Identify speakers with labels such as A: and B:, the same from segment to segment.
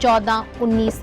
A: 14, 19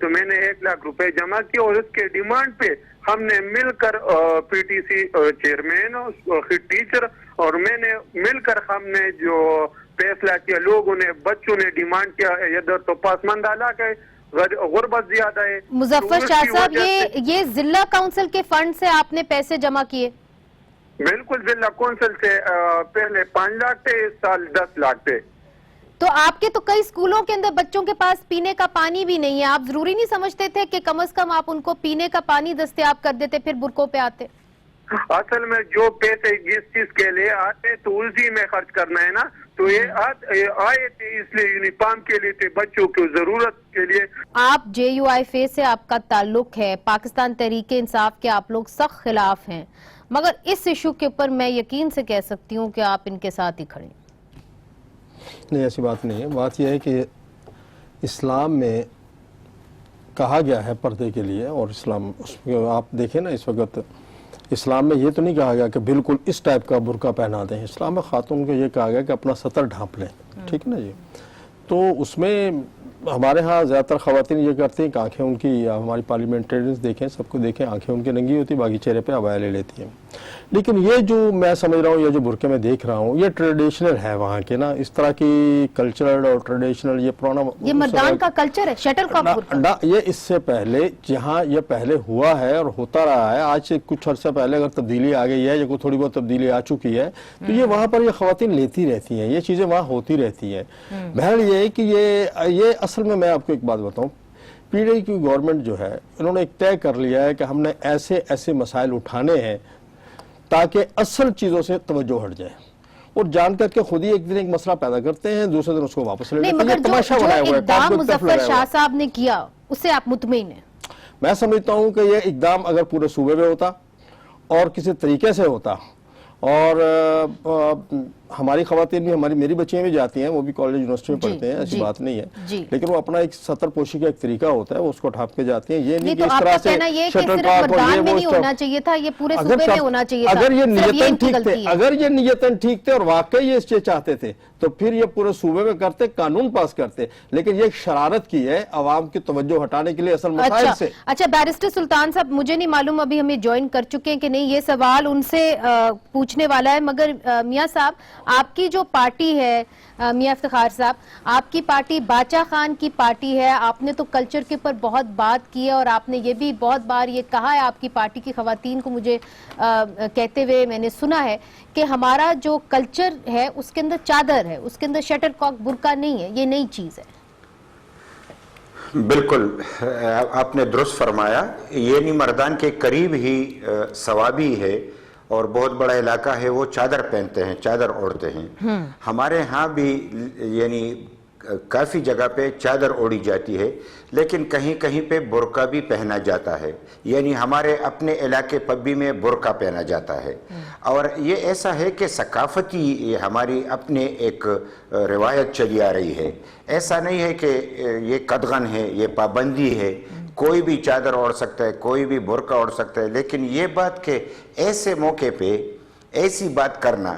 B: تو میں نے 1 لاکھ روپے جمع کیے اور اس کے ڈیمانڈ پہ ہم نے مل کر PTC چیئرمین ٹیچر اور میں نے مل کر ہم نے جو فیصلہ کیا, لوگوں نے بچوں نے ڈیمانڈ کیا ادھر تو پسماندہ علاقہ ہے, غربت زیادہ ہے.
A: مظفر شاہ صاحب, یہ ضلع کونسل کے فنڈ سے آپ نے پیسے جمع کیے؟
B: بالکل, ضلع کونسل سے پہلے 5 لاکھ تھے, اس سال 10 لاکھ تھے.
A: تو آپ کے تو کئی اسکولوں کے اندر بچوں کے پاس پینے کا پانی بھی نہیں ہے, آپ ضروری نہیں سمجھتے تھے کہ کم از کم آپ ان کو پینے کا پانی دستیاب کر دیتے, پھر برقعوں پہ آتے؟
B: اصل میں جو پیسے جس چیز کے لیے آتے تو اسی میں خرچ کرنا ہے نا, تو یہ آئے تھے اس لیے یونیفارم کے لیے تھے, بچوں کی ضرورت کے لیے.
A: آپ JUIF سے آپ کا تعلق ہے, پاکستان تحریک انصاف کے آپ لوگ سخت خلاف ہیں, مگر اس ایشو کے اوپر میں یقین سے کہہ سکتی ہوں کہ آپ ان کے ساتھ ہی کھڑے.
C: نہیں, ایسی بات نہیں ہے. بات یہ ہے کہ اسلام میں کہا گیا ہے پردے کے لیے, اور اسلام آپ دیکھیں نا اس وقت اسلام میں یہ تو نہیں کہا گیا کہ بالکل اس ٹائپ کا برقع پہنا دیں. اسلام میں خاتون کو یہ کہا گیا کہ اپنا سطر ڈھانپ لیں, ٹھیک نا جی. تو اس میں ہمارے ہاں زیادہ تر خواتین یہ کرتی ہیں کہ آنکھیں ان کی, ہماری پارلیمنٹرینز دیکھیں, سب کو دیکھیں, آنکھیں ان کی ننگی ہوتی, باقی چہرے پہ عبایا لے لیتی ہیں. لیکن یہ جو میں سمجھ رہا ہوں, یہ جو برقعے میں دیکھ رہا ہوں, یہ ٹریڈیشنل ہے وہاں کے نا, اس طرح کی کلچرل اور ٹریڈیشنل یہ پرانا,
A: یہ مردان کا کلچر ہے شٹل کاک برقع.
C: یہ اس سے پہلے جہاں یہ پہلے ہوا ہے اور ہوتا رہا ہے, آج سے کچھ عرصہ پہلے اگر تبدیلی آ گئی ہے یا کوئی تھوڑی بہت تبدیلی آ چکی ہے تو یہ وہاں پر یہ خواتین لیتی رہتی ہیں, یہ چیزیں وہاں ہوتی رہتی ہیں. بہرحال یہ ہے کہ یہ اصل میں آپ کو ایک بات بتاؤں, PDI کی گورنمنٹ جو ہے انہوں نے ایک طے کر لیا ہے کہ ہم نے ایسے مسائل اٹھانے ہیں تاکہ اصل چیزوں سے توجہ ہٹ جائے, اور جان کر کے خود ہی ایک دن ایک مسئلہ پیدا کرتے ہیں, دوسرے دن اس کو واپس لے لیتے ہیں. یہ تماشا بنایا ہوا ہے,
A: اقدام مظفر شاہ صاحب نے کیا اس سے آپ مطمئن ہیں؟
C: میں سمجھتا ہوں کہ یہ اقدام اگر پورے صوبے میں ہوتا اور کسی طریقے سے ہوتا, اور ہماری خواتین بھی, میری بچیاں بھی جاتی ہیں, وہ بھی کالج یونیورسٹی میں پڑھتے ہیں, ایسی بات نہیں ہے, لیکن وہ اپنا ایک سطر پوشی کا ایک طریقہ ہوتا ہے, وہ اس کو ڈھانپ کے جاتی ہیں. یہ نہیں کہ اس طرح سے شٹل کاک اور یہ وہ
A: ہونا چاہیے تھا, یہ پورے صوبے میں ہونا چاہیے تھا.
C: اگر یہ نیتن ٹھیک تھے اور واقعی یہ اس چیز چاہتے تھے تو پھر یہ پورے صوبے میں کرتے, قانون پاس کرتے, لیکن یہ ایک شرارت کی ہے عوام کی توجہ ہٹانے کے لیے اصل مسائل سے.
A: اچھا بیرسٹر سلطان صاحب, مجھے نہیں معلوم ابھی ہمیں جوائن کر چکے ہیں کہ نہیں, یہ سوال ان سے پوچھنے والا ہے, مگر میاں صاحب آپ کی جو پارٹی ہے, میاں افتخار صاحب, آپ کی پارٹی باچا خان کی پارٹی ہے, آپ نے تو کلچر کے اوپر بہت بات کی ہے, اور آپ نے یہ بھی بہت بار یہ کہا ہے آپ کی پارٹی کی خواتین کو, مجھے کہتے ہوئے میں نے سنا ہے کہ ہمارا جو کلچر ہے اس کے اندر چادر ہے, اس کے اندر شٹل کاک برقع نہیں ہے, یہ نئی چیز ہے.
D: بالکل آپ نے درست فرمایا, یہ نہیں مردان کے قریب ہی ثوابی ہے اور بہت بڑا علاقہ ہے, وہ چادر پہنتے ہیں, چادر اوڑھتے ہیں. ہمارے ہاں بھی یعنی کافی جگہ پہ چادر اوڑھی جاتی ہے, لیکن کہیں کہیں پہ برقع بھی پہنا جاتا ہے, یعنی ہمارے اپنے علاقے پبی میں برقع پہنا جاتا ہے. اور یہ ایسا ہے کہ ثقافتی ہماری اپنے ایک روایت چلی آ رہی ہے, ایسا نہیں ہے کہ یہ قدغن ہے, یہ پابندی ہے, کوئی بھی چادر اوڑھ سکتا ہے, کوئی بھی برقع اوڑھ سکتا ہے. لیکن یہ بات کہ ایسے موقع پہ ایسی بات کرنا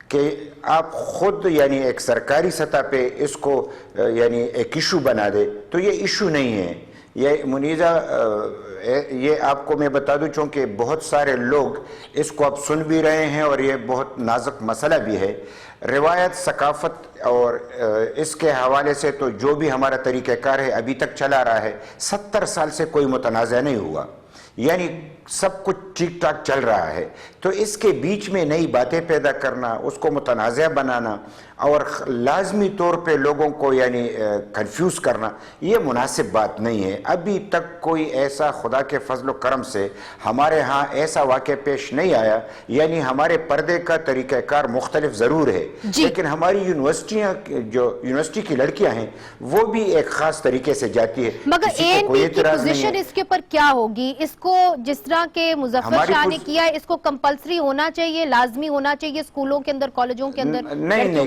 D: کہ آپ خود یعنی ایک سرکاری سطح پہ اس کو یعنی ایک ایشو بنا دے, تو یہ ایشو نہیں ہے. یہ منیزہ, یہ آپ کو میں بتا دوں چونکہ بہت سارے لوگ اس کو اب سن بھی رہے ہیں, اور یہ بہت نازک مسئلہ بھی ہے. روایت, ثقافت اور اس کے حوالے سے تو جو بھی ہمارا طریقہ کار ہے ابھی تک چلا رہا ہے, 70 سال سے کوئی متنازع نہیں ہوا, یعنی سب کچھ ٹھیک ٹھاک چل رہا ہے. تو اس کے بیچ میں نئی باتیں پیدا کرنا, اس کو متنازع بنانا اور لازمی طور پہ لوگوں کو یعنی کنفیوز کرنا, یہ مناسب بات نہیں ہے. ابھی تک کوئی ایسا خدا کے فضل و کرم سے ہمارے ہاں ایسا واقع پیش نہیں آیا. یعنی ہمارے پردے کا طریقہ کار مختلف ضرور ہے, لیکن ہماری یونیورسٹیاں, جو یونیورسٹی کی لڑکیاں ہیں, وہ بھی ایک خاص طریقے سے جاتی ہے.
A: مگر ANP کی پوزیشن اس کے اوپر کیا ہوگی؟ اس کو جس طرح کہ مظفر شاہ نے کیا ہے, اس کو کمپلسری ہونا چاہیے, لازمی ہونا چاہیے اسکولوں کے اندر, کالجوں کے اندر؟
D: نہیں,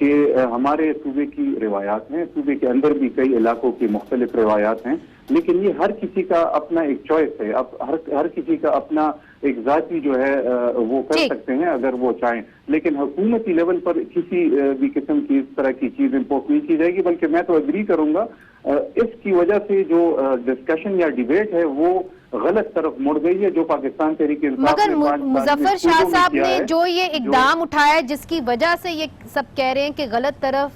E: کہ ہمارے صوبے کی روایات ہیں، صوبے کے اندر بھی کئی علاقوں کی مختلف روایات ہیں، لیکن یہ ہر کسی کا اپنا ایک چوائس ہے، اب ہر کسی کا اپنا ایک ذاتی جو ہے وہ کر سکتے ہیں اگر وہ چاہیں، لیکن حکومتی لیول پر کسی بھی قسم کی اس طرح کی چیز امپورٹ نہیں کی جائے گی، بلکہ میں تو اگری کروں گا اس کی وجہ سے جو ڈسکشن یا ڈیبیٹ ہے وہ غلط طرف مڑ گئی ہے، جو پاکستان تحریک انصاف
A: مگر
E: نے 5
A: مظفر شاہ صاحب نے جو یہ اقدام اٹھایا ہے جس کی وجہ سے یہ سب کہہ رہے ہیں کہ غلط طرف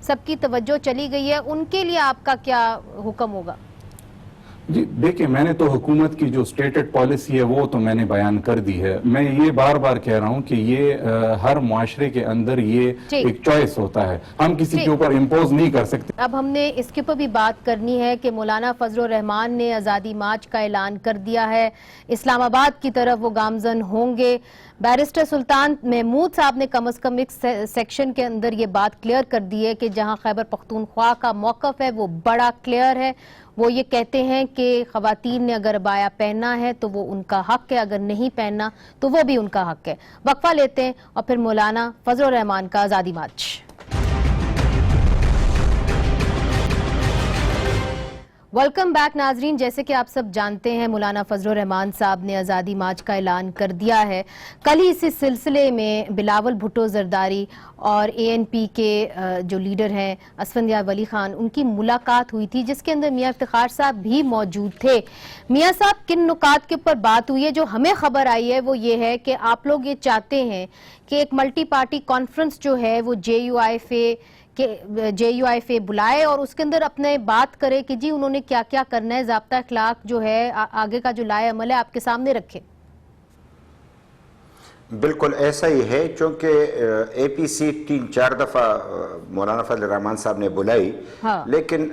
A: سب کی توجہ چلی گئی ہے، ان کے لیے آپ کا کیا حکم ہوگا؟
F: جی دیکھیں، میں نے تو حکومت کی جو سٹیٹڈ پالیسی ہے وہ تو میں نے بیان کر دی ہے. میں یہ بار بار کہہ رہا ہوں کہ یہ ہر معاشرے کے اندر یہ ایک چوائس ہوتا ہے، ہم کسی کے اوپر امپوز نہیں کر سکتے.
A: اب ہم نے اس کے اوپر بھی بات کرنی ہے کہ مولانا فضل الرحمان نے آزادی مارچ کا اعلان کر دیا ہے، اسلام آباد کی طرف وہ گامزن ہوں گے. بیرسٹر سلطان محمود صاحب نے کم از کم ایک سیکشن کے اندر یہ بات کلیئر کر دی ہے کہ جہاں خیبر پختونخوا کا موقف ہے وہ بڑا کلیئر ہے. وہ یہ کہتے ہیں کہ خواتین نے اگر عبایا پہننا ہے تو وہ ان کا حق ہے، اگر نہیں پہننا تو وہ بھی ان کا حق ہے. وقفہ لیتے ہیں اور پھر مولانا فضل الرحمان کا آزادی مارچ. ویلکم بیک ناظرین. جیسے کہ آپ سب جانتے ہیں مولانا فضل الرحمان صاحب نے آزادی مارچ کا اعلان کر دیا ہے. کل ہی اسی سلسلے میں بلاول بھٹو زرداری اور ANP کے جو لیڈر ہیں اسفندیار ولی خان، ان کی ملاقات ہوئی تھی جس کے اندر میاں افتخار صاحب بھی موجود تھے. میاں صاحب کن نکات کے اوپر بات ہوئی ہے؟ جو ہمیں خبر آئی ہے وہ یہ ہے کہ آپ لوگ یہ چاہتے ہیں کہ ایک ملٹی پارٹی کانفرنس جو ہے وہ JUIFA بلائے اور اس کے اندر اپنے بات کرے کہ جی انہوں نے کیا کیا کرنا ہے، ضابطہ اخلاق جو ہے آگے کا جو لائے عمل ہے آپ کے سامنے رکھے.
D: بالکل ایسا ہی ہے، چونکہ APC 3-4 دفعہ مولانا فضل الرحمان صاحب نے بلائی، لیکن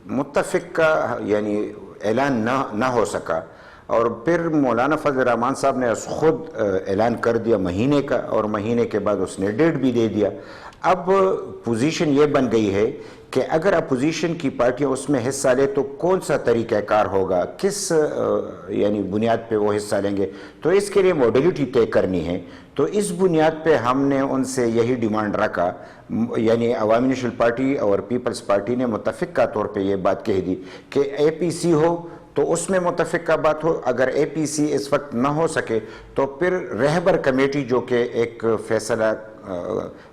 D: متفق کا یعنی اعلان نہ ہو سکا، اور پھر مولانا فضل الرحمان صاحب نے خود اعلان کر دیا مہینے کا، اور مہینے کے بعد اس نے ڈیٹ بھی دے دیا. اب پوزیشن یہ بن گئی ہے کہ اگر اپوزیشن کی پارٹیاں اس میں حصہ لے تو کون سا طریقہ کار ہوگا، کس یعنی بنیاد پہ وہ حصہ لیں گے، تو اس کے لیے موڈیلٹی طے کرنی ہے. تو اس بنیاد پہ ہم نے ان سے یہی ڈیمانڈ رکھا، یعنی عوامی نیشنل پارٹی اور پیپلز پارٹی نے متفقہ طور پہ یہ بات کہہ دی کہ APC ہو تو اس میں متفقہ بات ہو، اگر APC اس وقت نہ ہو سکے تو پھر رہبر کمیٹی جو کہ ایک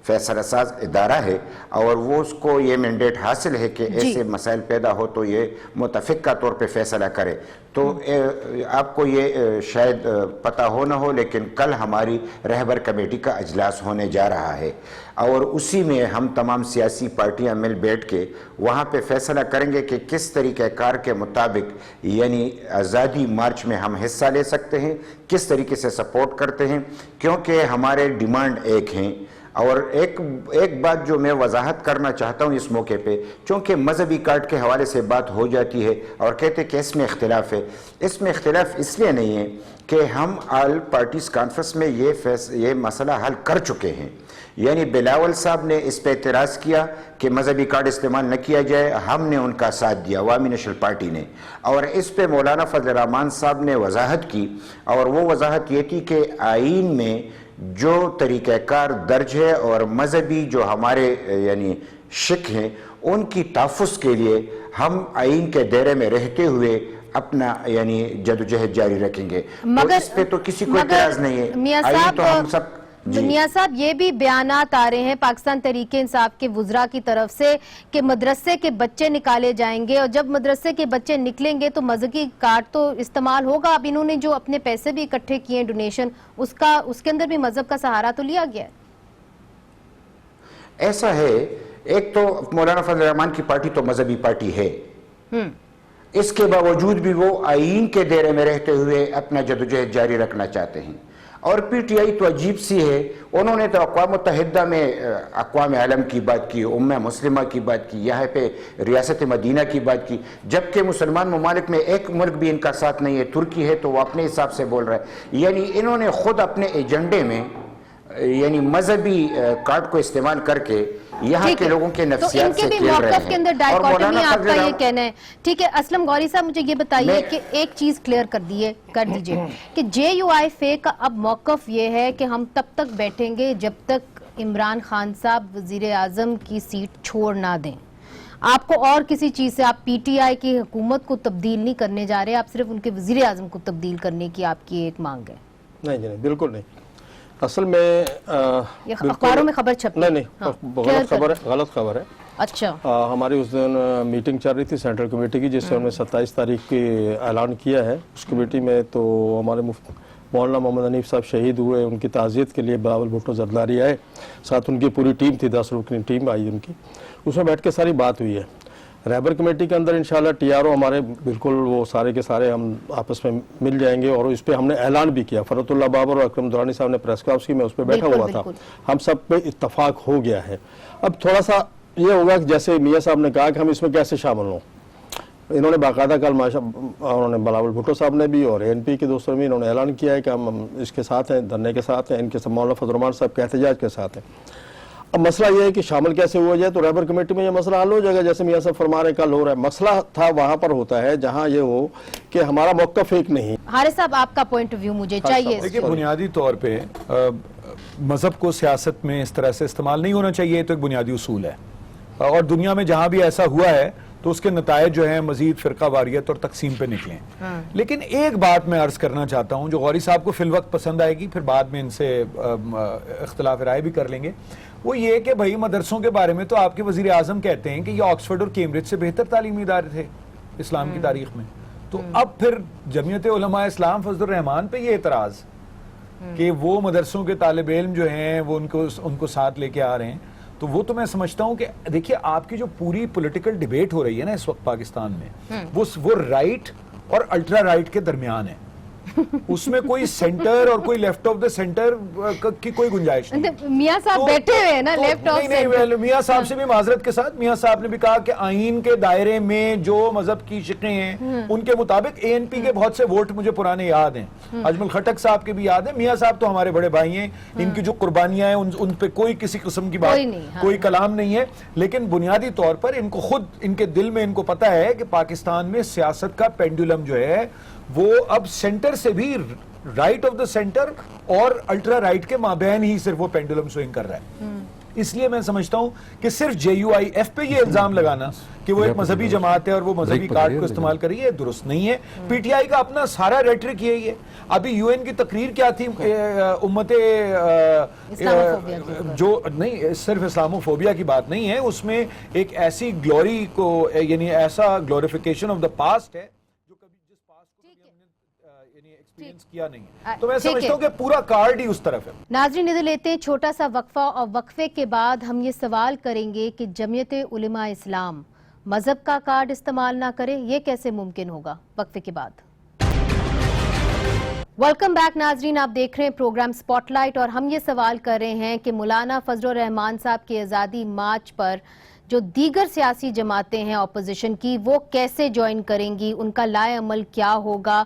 D: فیصلہ ساز ادارہ ہے اور وہ اس کو یہ مینڈیٹ حاصل ہے کہ ایسے مسائل پیدا ہو تو یہ متفقہ طور پہ فیصلہ کرے. تو آپ کو یہ شاید پتہ ہو نہ ہو، لیکن کل ہماری رہبر کمیٹی کا اجلاس ہونے جا رہا ہے، اور اسی میں ہم تمام سیاسی پارٹیاں مل بیٹھ کے وہاں پہ فیصلہ کریں گے کہ کس طریقہ کار کے مطابق یعنی آزادی مارچ میں ہم حصہ لے سکتے ہیں، کس طریقے سے سپورٹ کرتے ہیں، کیونکہ ہمارے ڈیمانڈ ایک ہیں. اور ایک بات جو میں وضاحت کرنا چاہتا ہوں اس موقع پہ، چونکہ مذہبی کارڈ کے حوالے سے بات ہو جاتی ہے اور کہتے ہیں کہ اس میں اختلاف ہے. اس میں اختلاف اس لیے نہیں ہے کہ ہم آل پارٹیز کانفرنس میں یہ مسئلہ حل کر چکے ہیں. یعنی بلاول صاحب نے اس پہ اعتراض کیا کہ مذہبی کارڈ استعمال نہ کیا جائے، ہم نے ان کا ساتھ دیا، عوامی نیشنل پارٹی نے، اور اس پہ مولانا فضل الرحمان صاحب نے وضاحت کی، اور وہ وضاحت یہ تھی کہ آئین میں جو طریقہ کار درج ہے اور مذہبی جو ہمارے یعنی شک ہیں ان کی تحفظ کے لیے ہم آئین کے دائرے میں رہتے ہوئے اپنا یعنی جدوجہد جاری رکھیں گے. تو اس پہ تو کسی کو اعتراض نہیں ہے. آئین تو ہم سب
A: میاں صاحب یہ بھی بیانات آ رہے ہیں پاکستان تحریک انصاف کے وزراء کی طرف سے کہ مدرسے کے بچے نکالے جائیں گے، اور جب مدرسے کے بچے نکلیں گے تو مذہبی کارڈ تو استعمال ہوگا. اب انہوں نے جو اپنے پیسے بھی اکٹھے کیے ڈونیشن، اس کے اندر بھی مذہب کا سہارا تو لیا گیا ہے.
D: ایسا ہے، ایک تو مولانا فضل الرحمان کی پارٹی تو مذہبی پارٹی ہے، اس کے باوجود بھی وہ آئین کے دائرے میں رہتے ہوئے اپنا جدوجہد جاری رکھنا چاہتے ہیں. اور PTI تو عجیب سی ہے، انہوں نے تو اقوام متحدہ میں اقوام عالم کی بات کی، امہ مسلمہ کی بات کی، یہاں پہ ریاست مدینہ کی بات کی، جبکہ مسلمان ممالک میں ایک ملک بھی ان کا ساتھ نہیں ہے. ترکی ہے تو وہ اپنے حساب سے بول رہا ہے. یعنی انہوں نے خود اپنے ایجنڈے میں یعنی مذہبی کارڈ کو استعمال کر کے یہاں کے لوگوں کے نفسیات سے کھیل رہے ہیں. تو ان کے بھی موقف
A: کے اندر ڈائیکاٹمی آپ کا یہ کہنا ہے. ٹھیک ہے اسلم غوری صاحب، مجھے یہ بتائیے کہ ایک چیز کلیئر کر دیجئے کہ JUIFA کا اب موقف یہ ہے کہ ہم تب تک بیٹھیں گے جب تک عمران خان صاحب وزیر اعظم کی سیٹ چھوڑ نہ دیں. آپ کو اور کسی چیز سے, آپ پی ٹی آئی کی حکومت کو تبدیل نہیں کرنے جا رہے, آپ صرف ان کے وزیر اعظم کو تبدیل کرنے کی آپ کی ایک مانگ ہے. نہیں
C: جی نہیں, بالکل نہیں. اصل میں
A: اخباروں میں خبر چھپی,
C: نہیں, غلط خبر ہے.
A: اچھا,
C: ہماری اس دن میٹنگ چل رہی تھی سینٹرل کمیٹی کی, جس سے انہوں نے 27 تاریخ کی اعلان کیا ہے. اس کمیٹی میں تو ہمارے مولانا محمد حنیف صاحب شہید ہوئے, ان کی تعزیت کے لیے بلاول بھٹو زرداری آئے, ساتھ ان کی پوری ٹیم تھی, 10 رکنی ٹیم آئی ان کی. اس میں بیٹھ کے ساری بات ہوئی ہے. رہبر کمیٹی کے اندر انشاءاللہ ٹی آر او ہمارے بالکل وہ سارے کے سارے ہم آپس میں مل جائیں گے, اور اس پہ ہم نے اعلان بھی کیا. فرت اللہ بابر اور اکرم درانی صاحب نے پریس کانفرنس کی, میں اس پہ بیٹھا ہوا تھا. ہم سب پہ اتفاق ہو گیا ہے. اب تھوڑا سا یہ ہوگا کہ جیسے میاں صاحب نے کہا کہ ہم اس میں کیسے شامل ہوں. انہوں نے باقاعدہ کل انہوں نے بلاول بھٹو صاحب نے بھی اور ANP کے دوستوں نے بھی انہوں نے اعلان کیا ہے کہ ہم اس کے ساتھ ہیں, دھرنے کے ساتھ ہیں, ان کے مولانا فضل الرحمان صاحب کے احتجاج کے ساتھ ہیں. اب مسئلہ یہ ہے کہ شامل کیسے ہوا جائے, تو رہبر کمیٹی میں یہ مسئلہ حل ہو جائے گا جیسے میاں صاحب فرما رہے کل ہو رہا ہے. مسئلہ تھا وہاں پر ہوتا ہے جہاں یہ ہو کہ ہمارا موقف ایک نہیں.
A: حارث صاحب آپ کا پوائنٹ آف ویو مجھے چاہیے.
G: دیکھیں, بنیادی طور پہ مذہب کو سیاست میں اس طرح سے استعمال نہیں ہونا چاہیے, تو ایک بنیادی اصول ہے, اور دنیا میں جہاں بھی ایسا ہوا ہے تو اس کے نتائج جو ہیں مزید فرقہ واریت اور تقسیم پہ نکلیں. لیکن ایک بات میں عرض کرنا چاہتا ہوں جو غوری صاحب کو فی الوقت پسند آئے گی, پھر بعد میں ان سے اختلاف رائے بھی کر لیں گے, وہ یہ کہ بھائی مدرسوں کے بارے میں تو آپ کے وزیر اعظم کہتے ہیں کہ یہ آکسفورڈ اور کیمبرج سے بہتر تعلیمی ادارے تھے اسلام کی تاریخ میں. تو اب پھر جمعیت علماء اسلام فضل الرحمان پہ یہ اعتراض کہ وہ مدرسوں کے طالب علم جو ہیں وہ ان کو ساتھ لے کے آ رہے ہیں, تو وہ تو میں سمجھتا ہوں کہ دیکھیے آپ کی جو پوری پولیٹیکل ڈیبیٹ ہو رہی ہے نا اس وقت پاکستان میں, وہ رائٹ اور الٹرا رائٹ کے درمیان ہے. اس میں کوئی سینٹر اور کوئی لیفٹ آف دا سینٹر کی کوئی گنجائش نہیں.
A: میاں صاحب بیٹھے ہوئے ہیں نا لیفٹ آف سینٹر.
G: میاں صاحب سے بھی معذرت کے ساتھ, میاں صاحب نے بھی کہا کہ آئین کے دائرے میں جو مذہب کی شقیں ہیں ان کے مطابق ANP کے بہت سے ووٹ مجھے پرانے یاد ہیں, اجمل خٹک صاحب کے بھی یاد ہیں. میاں صاحب تو ہمارے بڑے بھائی ہیں, ان کی جو قربانیاں ہیں ان پہ کوئی کسی قسم کی بات کوئی کلام نہیں ہے. لیکن بنیادی طور پر ان کو خود ان کے دل میں ان کو پتا ہے کہ پاکستان میں سیاست کا پینڈولم جو ہے وہ اب سینٹر سے بھی رائٹ آف دا سینٹر اور الٹرا رائٹ کے مابین ہی صرف وہ پینڈولم سوئنگ کر رہا ہے. اس لیے میں سمجھتا ہوں کہ صرف JUIF پہ یہ الزام لگانا کہ وہ ایک مذہبی جماعت ہے اور وہ مذہبی کارڈ کو استعمال کر رہی ہے درست نہیں ہے. PTI کا اپنا سارا ریٹرک یہی ہے. ابھی UN کی تقریر کیا تھی, امت جو نہیں صرف اسلاموفوبیا کی بات نہیں ہے, اس میں ایک ایسی گلوری کو یعنی ایسا گلوریفیکیشن آف دا پاسٹ ہے جو کبھی جس پاسٹ کو ہم نے یعنی ایکسپیرینس کیا نہیں ہے. تو میں سمجھتا ہوں کہ پورا کارڈ ہی اس طرف ہے.
A: ناظرین ادھر لیتے ہیں چھوٹا سا وقفہ, اور وقفے کے بعد ہم یہ سوال کریں گے کہ جمعیت علماء اسلام مذہب کا کارڈ استعمال نہ کرے, یہ کیسے ممکن ہوگا؟ وقفے کے بعد. ویلکم بیک ناظرین, آپ دیکھ رہے ہیں پروگرام سپاٹ لائٹ, اور ہم یہ سوال کر رہے ہیں کہ مولانا فضل الرحمان صاحب کے آزادی مارچ پر جو دیگر سیاسی جماعتیں ہیں اپوزیشن کی, وہ کیسے جوائن کریں گی, ان کا لائے عمل کیا ہوگا,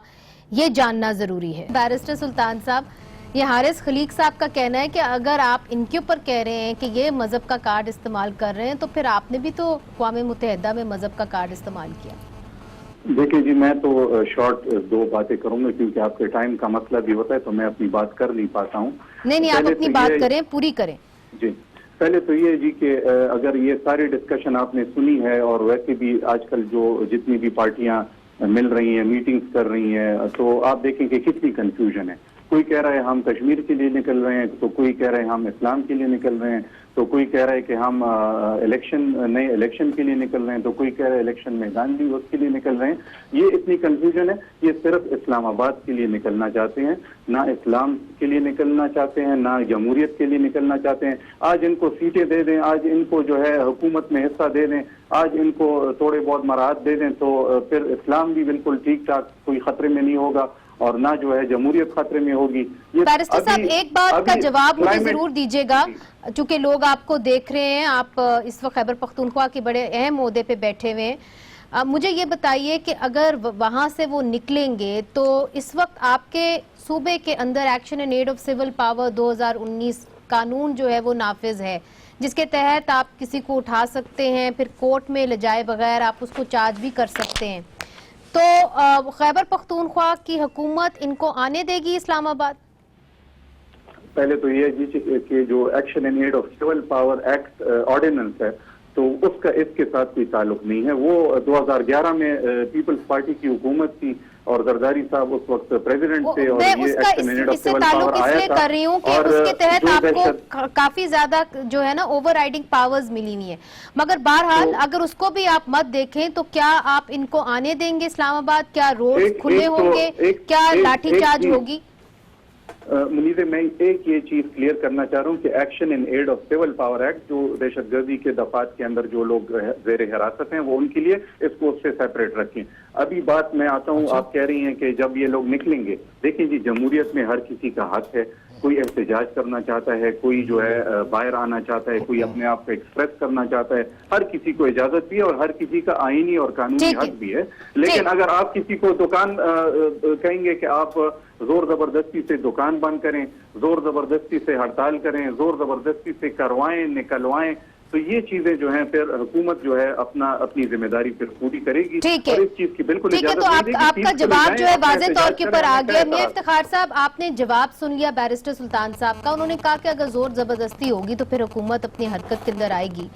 A: یہ جاننا ضروری ہے. بیرسٹر سلطان صاحب, یہ حارث خلیق صاحب کا کہنا ہے کہ اگر آپ ان کے اوپر کہہ رہے ہیں کہ یہ مذہب کا کارڈ استعمال کر رہے ہیں, تو پھر آپ نے بھی تو اقوام متحدہ میں مذہب کا کارڈ استعمال کیا.
E: دیکھیں جی, میں تو شارٹ 2 باتیں کروں گا کیونکہ آپ کے ٹائم کا مسئلہ بھی ہوتا ہے, تو میں اپنی بات کر نہیں پاتا ہوں.
A: نہیں, آپ اپنی بات کریں, پوری کریں.
E: جی, پہلے تو یہ جی کہ اگر یہ ساری ڈسکشن آپ نے سنی ہے, اور ویسے بھی آج کل جو جتنی بھی پارٹیاں مل رہی ہیں, میٹنگز کر رہی ہیں, تو آپ دیکھیں کہ کتنی کنفیوژن ہے. کوئی کہہ رہا ہے ہم کشمیر کے لیے نکل رہے ہیں, تو کوئی کہہ رہے ہیں ہم اسلام کے لیے نکل رہے ہیں, تو کوئی کہہ رہا ہے کہ ہم نئے الیکشن کے لیے نکل رہے ہیں, تو کوئی کہہ رہا ہے الیکشن میں گاندھی اس کے لیے نکل رہے ہیں. یہ اتنی کنفیوژن ہے. یہ صرف اسلام آباد کے لیے نکلنا چاہتے ہیں, نہ اسلام کے لیے نکلنا چاہتے ہیں, نہ جمہوریت کے لیے نکلنا چاہتے ہیں. آج ان کو سیٹیں دے دیں, آج ان کو جو ہے حکومت میں حصہ دے دیں, آج ان کو تھوڑے بہت مراحت دے دیں, تو پھر اسلام بھی بالکل ٹھیک ٹھاک کوئی خطرے میں نہیں ہوگا, اور نہ جو ہے جمہوریت خطرے میں ہوگی.
A: بیرسٹر صاحب, ایک بات کا جواب مجھے ضرور دیجیے گا, چونکہ لوگ آپ کو دیکھ رہے ہیں, آپ اس وقت خیبر پختونخوا کے بڑے اہم عہدے پہ بیٹھے ہوئے ہیں. مجھے یہ بتائیے کہ اگر وہاں سے وہ نکلیں گے تو اس وقت آپ کے صوبے کے اندر action and aid of civil power 2019 قانون جو ہے وہ نافذ ہے, جس کے تحت آپ کسی کو اٹھا سکتے ہیں, پھر کورٹ میں لے جائے بغیر آپ اس کو چارج بھی کر سکتے ہیں. تو خیبر پختونخوا کی حکومت ان کو آنے دے گی اسلام آباد؟
E: پہلے تو یہ جی کہ جو action in aid of civil power act ordinance ہے تو اس کا اس کے ساتھ کوئی تعلق نہیں ہے. وہ 2011 میں پیپلز پارٹی کی حکومت تھی اور زرداری صاحب اس وقت پریزیڈنٹ تھے اور
A: میں
E: یہ
A: اس کا
E: ایکشن ان ایڈ آف
A: اس سے
E: سول
A: تعلق
E: پاور
A: اس
E: آیا
A: لیے
E: تھا.
A: کر رہی ہوں کہ
E: اور
A: اس کے تحت
E: جو
A: آپ کو کافی زیادہ جو ہے نا اوور رائڈنگ پاورز ملی ہوئی ہیں, مگر بہرحال اگر اس کو بھی آپ مت دیکھیں تو کیا آپ ان کو آنے دیں گے اسلام آباد؟ کیا روڈ کھلے ہوں گے؟ کیا لاٹھی چارج ہوگی؟
E: منیزہ میں ایک یہ چیز کلیئر کرنا چاہ رہا ہوں کہ action in aid of civil power act جو دہشت گردی کے دفعات کے اندر جو لوگ زیر حراست ہیں وہ ان کے لیے اس کو اس سے سیپریٹ رکھیں. ابھی بات میں آتا ہوں, آپ کہہ رہی ہیں کہ جب یہ لوگ نکلیں گے, دیکھیں جی جمہوریت میں ہر کسی کا حق ہے, کوئی احتجاج کرنا چاہتا ہے, کوئی جو ہے باہر آنا چاہتا ہے, کوئی اپنے آپ کو ایکسپریس کرنا چاہتا ہے, ہر کسی کو اجازت بھی ہے اور ہر کسی کا آئینی اور قانونی حق بھی ہے. لیکن اگر آپ کسی کو دکان کہیں گے کہ آپ زور زبردستی سے دکان بند کریں, زور زبردستی سے ہڑتال کریں, زور زبردستی سے کروائیں نکلوائیں, تو یہ چیزیں جو ہیں پھر حکومت جو ہے اپنی ذمہ داری پھر پوری کرے گی اور اس چیز کی بالکل
A: ٹھیک ہے. تو آپ کا جواب جو ہے واضح طور کے اوپر آ گیا. میاں افتخار صاحب, آپ نے جواب سن لیا بیرسٹر سلطان صاحب کا. انہوں نے کہا کہ اگر زور زبردستی ہوگی تو پھر حکومت اپنی حرکت کے اندر آئے گی,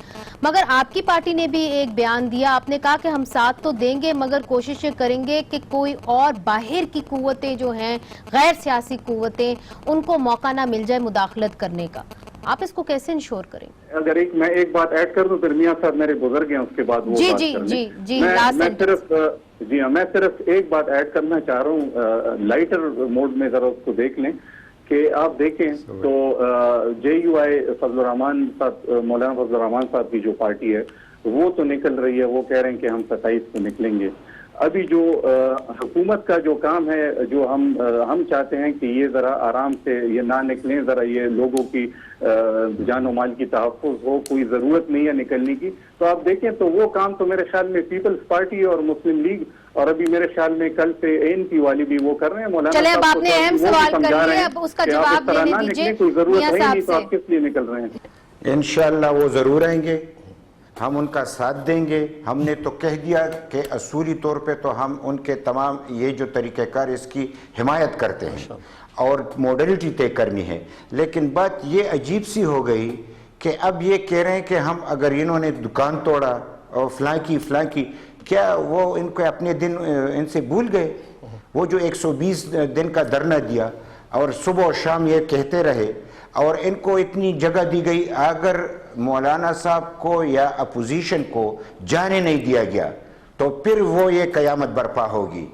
A: مگر آپ کی پارٹی نے بھی ایک بیان دیا. آپ نے کہا کہ ہم ساتھ تو دیں گے مگر کوششیں کریں گے کہ کوئی اور باہر کی قوتیں جو ہیں, غیر سیاسی قوتیں, ان کو موقع نہ مل جائے مداخلت کرنے کا. آپ اس کو کیسے انشور کریں؟
E: اگر میں ایک بات ایڈ کر دوں, پھر میاں صاحب میرے بزرگ ہیں, اس کے بعد وہ بات کر لیں. میں صرف ایک بات ایڈ کرنا چاہ رہا ہوں, لائٹر موڈ میں ذرا اس کو دیکھ لیں کہ آپ دیکھیں تو JUI فضل الرحمان صاحب, مولانا فضل الرحمان صاحب کی جو پارٹی ہے وہ تو نکل رہی ہے, وہ کہہ رہے ہیں کہ ہم 27 کو نکلیں گے. ابھی جو حکومت کا جو کام ہے, جو ہم چاہتے ہیں کہ یہ ذرا آرام سے یہ نہ نکلیں, ذرا یہ لوگوں کی جان و مال کی تحفظ ہو, کوئی ضرورت نہیں ہے نکلنے کی. تو آپ دیکھیں تو وہ کام تو میرے خیال میں پیپلز پارٹی اور مسلم لیگ اور ابھی میرے خیال میں کل سے ANP والی بھی وہ کر رہے ہیں. مولانا
A: چلیں اب آپ نے اہم سوال کر لیا, اب اس کا جواب دینے دیجئے
E: کوئی ضرورت ہے
A: میاں
E: نہیں, تو
A: صاحب
E: آپ کس لیے نکل رہے ہیں؟
D: انشاءاللہ وہ ضرور آئیں گے, ہم ان کا ساتھ دیں گے. ہم نے تو کہہ دیا کہ اصولی طور پہ تو ہم ان کے تمام یہ جو طریقہ کار اس کی حمایت کرتے ہیں اور موڈلٹی طے کرنی ہے. لیکن بات یہ عجیب سی ہو گئی کہ اب یہ کہہ رہے ہیں کہ ہم اگر انہوں نے دکان توڑا اور فلاں کی, کیا وہ ان کو اپنے دن ان سے بھول گئے؟ وہ جو 120 دن کا دھرنا دیا اور صبح و شام یہ کہتے رہے اور ان کو اتنی جگہ دی گئی, اگر مولانا صاحب کو یا اپوزیشن کو جانے نہیں دیا گیا تو پھر وہ یہ قیامت برپا ہوگی.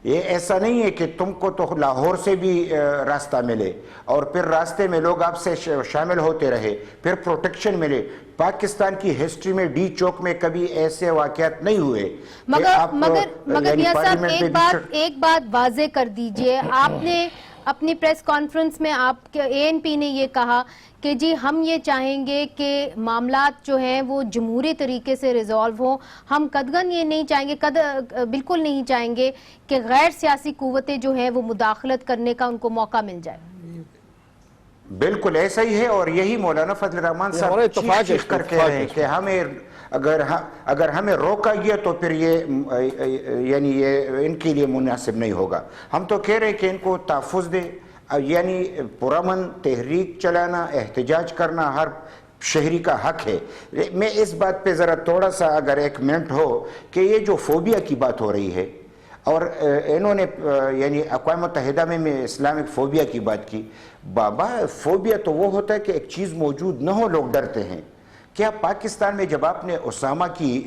D: یہ ایسا نہیں ہے کہ تم کو تو لاہور سے بھی راستہ ملے اور پھر راستے میں لوگ آپ سے شامل ہوتے رہے, پھر پروٹیکشن ملے. پاکستان کی ہسٹری میں ڈی چوک میں کبھی ایسے واقعات نہیں ہوئے.
A: مگر میاں صاحب ایک بات واضح کر دیجئے, آپ نے اپنی پریس کانفرنس میں آپ ANP نے یہ کہا کہ جی ہم یہ چاہیں گے کہ معاملات جو ہیں وہ جمہوری طریقے سے ریزالو ہوں, ہم قطعاً یہ نہیں چاہیں گے, بالکل نہیں چاہیں گے کہ غیر سیاسی قوتیں جو ہیں وہ مداخلت کرنے کا ان کو موقع مل جائے.
D: بالکل ایسا ہی ہے, اور یہی مولانا فضل الرحمان صاحب چیخ کر کہہ رہے ہیں کہ ہمیں اگر ہمیں روکا گیا تو پھر یعنی یہ ان کے لیے مناسب نہیں ہوگا. ہم تو کہہ رہے ہیں کہ ان کو تحفظ دے, یعنی پرامن تحریک چلانا, احتجاج کرنا ہر شہری کا حق ہے. میں اس بات پہ ذرا تھوڑا سا اگر ایک منٹ ہو کہ یہ جو فوبیا کی بات ہو رہی ہے اور انہوں نے یعنی اقوام متحدہ میں اسلامک فوبیا کی بات کی. بابا فوبیا تو وہ ہوتا ہے کہ ایک چیز موجود نہ ہو لوگ ڈرتے ہیں. کیا پاکستان میں جب آپ نے اسامہ کی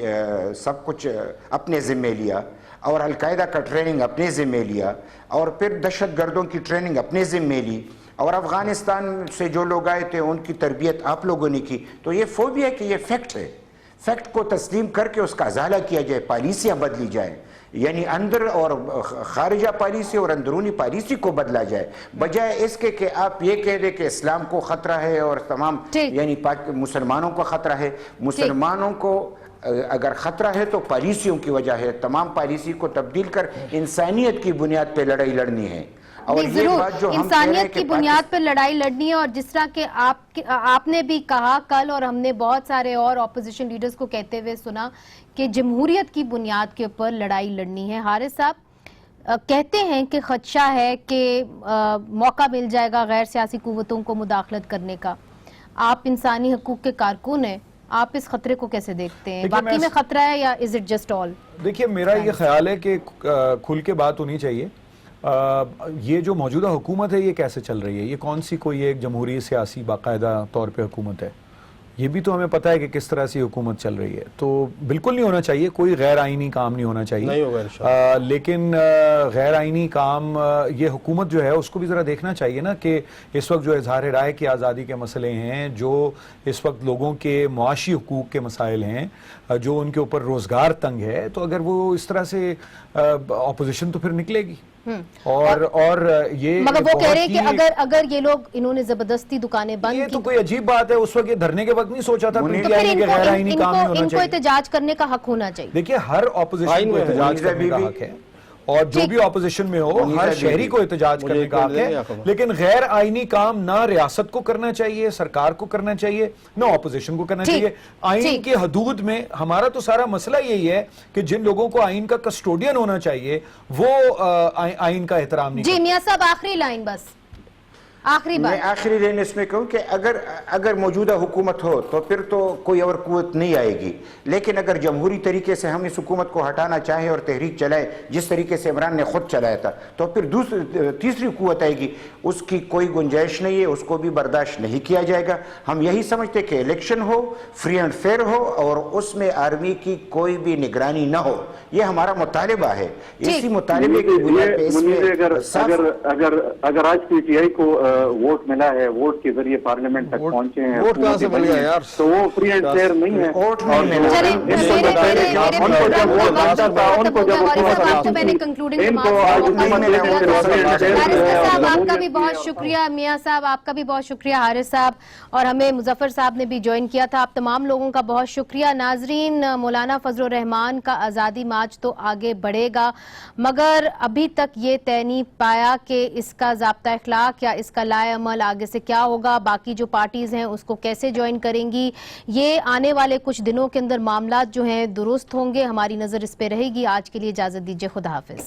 D: سب کچھ اپنے ذمہ لیا اور القاعدہ کا ٹریننگ اپنے ذمہ لیا اور پھر دہشت گردوں کی ٹریننگ اپنے ذمہ لی اور افغانستان سے جو لوگ آئے تھے ان کی تربیت آپ لوگوں نے کی, تو یہ فوبیا کہ یہ فیکٹ ہے. فیکٹ کو تسلیم کر کے اس کا ازالہ کیا جائے, پالیسیاں بدلی جائیں, یعنی اندر اور خارجہ پالیسی اور اندرونی پالیسی کو بدلا جائے, بجائے اس کے کہ آپ یہ کہہ دیں کہ اسلام کو خطرہ ہے اور تمام یعنی مسلمانوں کو خطرہ ہے. مسلمانوں کو اگر خطرہ ہے تو پالیسیوں کی وجہ ہے. تمام پالیسی کو تبدیل کر انسانیت کی بنیاد پہ لڑائی لڑنی ہے. اور
A: ضرور انسانیت کی بنیاد پر لڑائی لڑنی ہے, اور جس طرح کہ آپ نے بھی کہا کل, اور ہم نے بہت سارے اور اپوزیشن لیڈرز کو کہتے ہوئے سنا کہ جمہوریت کی بنیاد کے اوپر لڑائی لڑنی ہے. حارث صاحب, کہتے ہیں کہ خدشہ ہے کہ موقع مل جائے گا غیر سیاسی قوتوں کو مداخلت کرنے کا. آپ انسانی حقوق کے کارکن ہیں, آپ اس خطرے کو کیسے دیکھتے ہیں؟ واقعی میں خطرہ ہے یا از اٹ جسٹ آل؟
G: دیکھیے میرا یہ خیال ہے کہ کھل کے بات ہونی چاہیے. یہ جو موجودہ حکومت ہے یہ کیسے چل رہی ہے, یہ کون سی کوئی ایک جمہوری سیاسی باقاعدہ طور پہ حکومت ہے؟ یہ بھی تو ہمیں پتہ ہے کہ کس طرح سے حکومت چل رہی ہے. تو بالکل نہیں ہونا چاہیے, کوئی غیر آئینی کام نہیں ہونا چاہیے, لیکن غیر آئینی کام یہ حکومت جو ہے اس کو بھی ذرا دیکھنا چاہیے نا کہ اس وقت جو اظہار رائے کی آزادی کے مسئلے ہیں, جو اس وقت لوگوں کے معاشی حقوق کے مسائل ہیں, جو ان کے اوپر روزگار تنگ ہے, تو اگر وہ اس طرح سے اپوزیشن تو پھر نکلے گی. اور یہ
A: مگر وہ کہہ رہے ہیں کہ اگر یہ لوگ انہوں نے زبردستی دکانیں بند کی,
G: یہ تو کوئی عجیب بات ہے. اس وقت یہ دھرنے کے وقت نہیں سوچا تھا
A: ان کو احتجاج کرنے کا حق ہونا چاہیے.
G: دیکھیے ہر اپوزیشن کو احتجاج کرنے کا حق ہے, اور جو بھی اپوزیشن میں ہو ہر شہری کو احتجاج کرنے کا حق ہے, لیکن غیر آئینی کام نہ ریاست کو کرنا چاہیے, سرکار کو کرنا چاہیے, نہ اپوزیشن کو کرنا چاہیے. آئین کی حدود میں ہمارا تو سارا مسئلہ یہی ہے کہ جن لوگوں کو آئین کا کسٹوڈین ہونا چاہیے وہ آئین کا احترام نہیں.
A: جی میاں صاحب آخری لائن بس, آخری بات.
D: میں آخری لائن اس میں کہوں کہ اگر موجودہ حکومت ہو تو پھر تو کوئی اور قوت نہیں آئے گی, لیکن اگر جمہوری طریقے سے ہم اس حکومت کو ہٹانا چاہیں اور تحریک چلائے جس طریقے سے عمران نے خود چلایا تھا, تو پھر تیسری قوت آئے گی. اس کی کوئی گنجائش نہیں ہے, اس کو بھی برداشت نہیں کیا جائے گا. ہم یہی سمجھتے کہ الیکشن ہو, فری اینڈ فیئر ہو, اور اس میں آرمی کی کوئی بھی نگرانی نہ ہو. یہ ہمارا مطالبہ ہے. اسی مطالبے کی بنیاد پہ اس میں
E: اگر آج پی ٹی آئی کو ووٹ ملا ہے, ووٹ کے ذریعے پارلیمنٹ تک پہنچے ہیں,
C: ووٹ کہاں سے مل گیا یار؟
E: تو وہ فری اینڈ فیئر نہیں ہے.
D: ووٹ نہیں
A: آپ کا بھی بہت شکریہ میاں صاحب, آپ کا بھی بہت شکریہ حارث صاحب, اور ہمیں مظفر صاحب نے بھی جوائن کیا تھا. آپ تمام لوگوں کا بہت شکریہ. ناظرین, مولانا فضل الرحمان کا آزادی مارچ تو آگے بڑھے گا, مگر ابھی تک یہ طے نہیں پایا کہ اس کا ضابطہ اخلاق یا اس کا لائے عمل آگے سے کیا ہوگا. باقی جو پارٹیز ہیں اس کو کیسے جوائن کریں گی, یہ آنے والے کچھ دنوں کے اندر معاملات جو ہیں درست ہوں گے. ہماری نظر اس پہ رہے گی. آج کے لیے اجازت دیجیے, خدا حافظ.